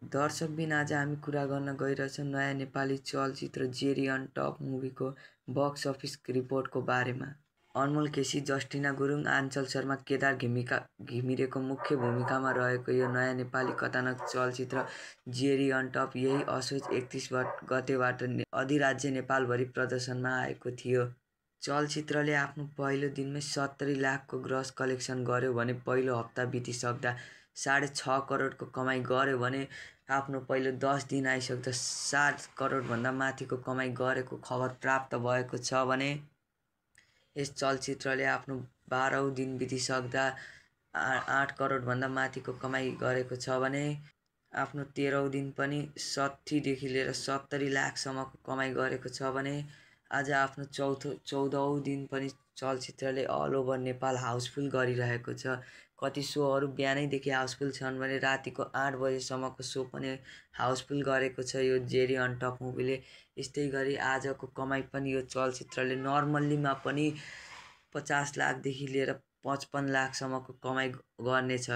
दर्शकबिन आज हामी कुरा गर्न गइरहेछौँ नयाँ नेपाली चलचित्र जेरी अन टप मुभीको बक्स अफिस रिपोर्टको बारेमा। अनमोल केसी, जस्टिना गुरुङ, आञ्चल शर्मा, केदार घिमिरेको मुख्य भूमिकामा रहेको यो नयाँ नेपाली कथानक चलचित्र जेरी अन टप यही असोज 31 गतेबाट अधिराज्य नेपालभरि प्रदर्शनमा आएको थियो। चलचित्रले आफ्नो पहिलो दिनमै 70 लाखको ग्रस कलेक्सन गर्यो भने पहिलो हप्ता बितिसक्दा 6.5 करोडको कमाइ गर्यो भने आफ्नो पहिलो 10 दिन आइसक्दा 7 करोडभन्दा माथिको कमाइ गरेको खबर प्राप्त भएको छ भने यस चलचित्रले आफ्नो 12औं दिन बितिसक्दा 8 करोडभन्दा माथिको कमाइ गरेको छ भने आफ्नो 13औं दिन पनि 60 देखि लिएर 70 लाखसम्मको कमाइ गरेको छ भने आज आफ्नो 14औं दिन पनि चलचित्रले अल ओभर नेपाल हाउसफुल गरिरहेको छ। कति सोहरू बिहानैदेखि हाउसफुल छन् भने रातिको 8 बजेसम्मको सो पनि हाउसफुल गरेको छ यो जेरी अन टप मुभीले। यस्तै गरी आजको कमाइ पनि यो चलचित्रले नर्मल्लीमा पनि 50 लाखदेखि लिएर 55 लाखसम्मको कमाइ गर्नेछ।